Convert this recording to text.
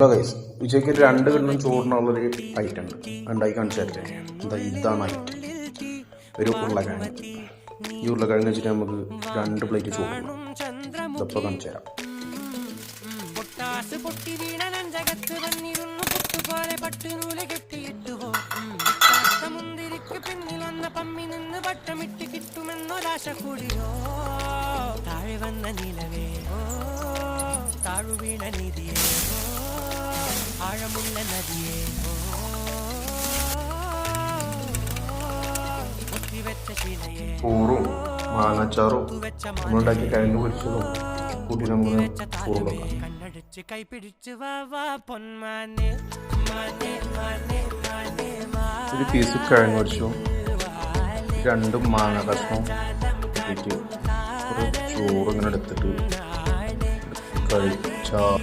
Guys ഉച്ചയ്ക്ക് 2 കിണ്ണം ചോറിനുള്ളൊരു item ഉണ്ട്, ഉണ്ടാക്കി കാണിച്ചു തരട്ടെ. ഇതാണ് ഐറ്റം. ഒരു ഉരുളക്കിഴങ്ങ്. ഈ ഉരുളക്കിഴങ്ങ് വെച്ചിട്ട് നമുക്ക് 2 പ്ലേറ്റ് ചോറുണ്ട്. ഇതപ്പോൾ കാണിച്ചു തരാം. ചോറും മാങ്ങാച്ചാറും നമ്മളുണ്ടാക്കി കിഴങ്ങ് പൊരിച്ചതും കൂട്ടി നമുക്ക് ചോറുണ്ടാക്കാം. ഒരു പീസ് കിഴങ്ങ് പൊരിച്ചു, 2 മാങ്ങ കഷ്ണവും ഇട്ടിട്ട് ഒരു ചോറ് ഇങ്ങനെ എടുത്തിട്ട് കഴിച്ചാൽ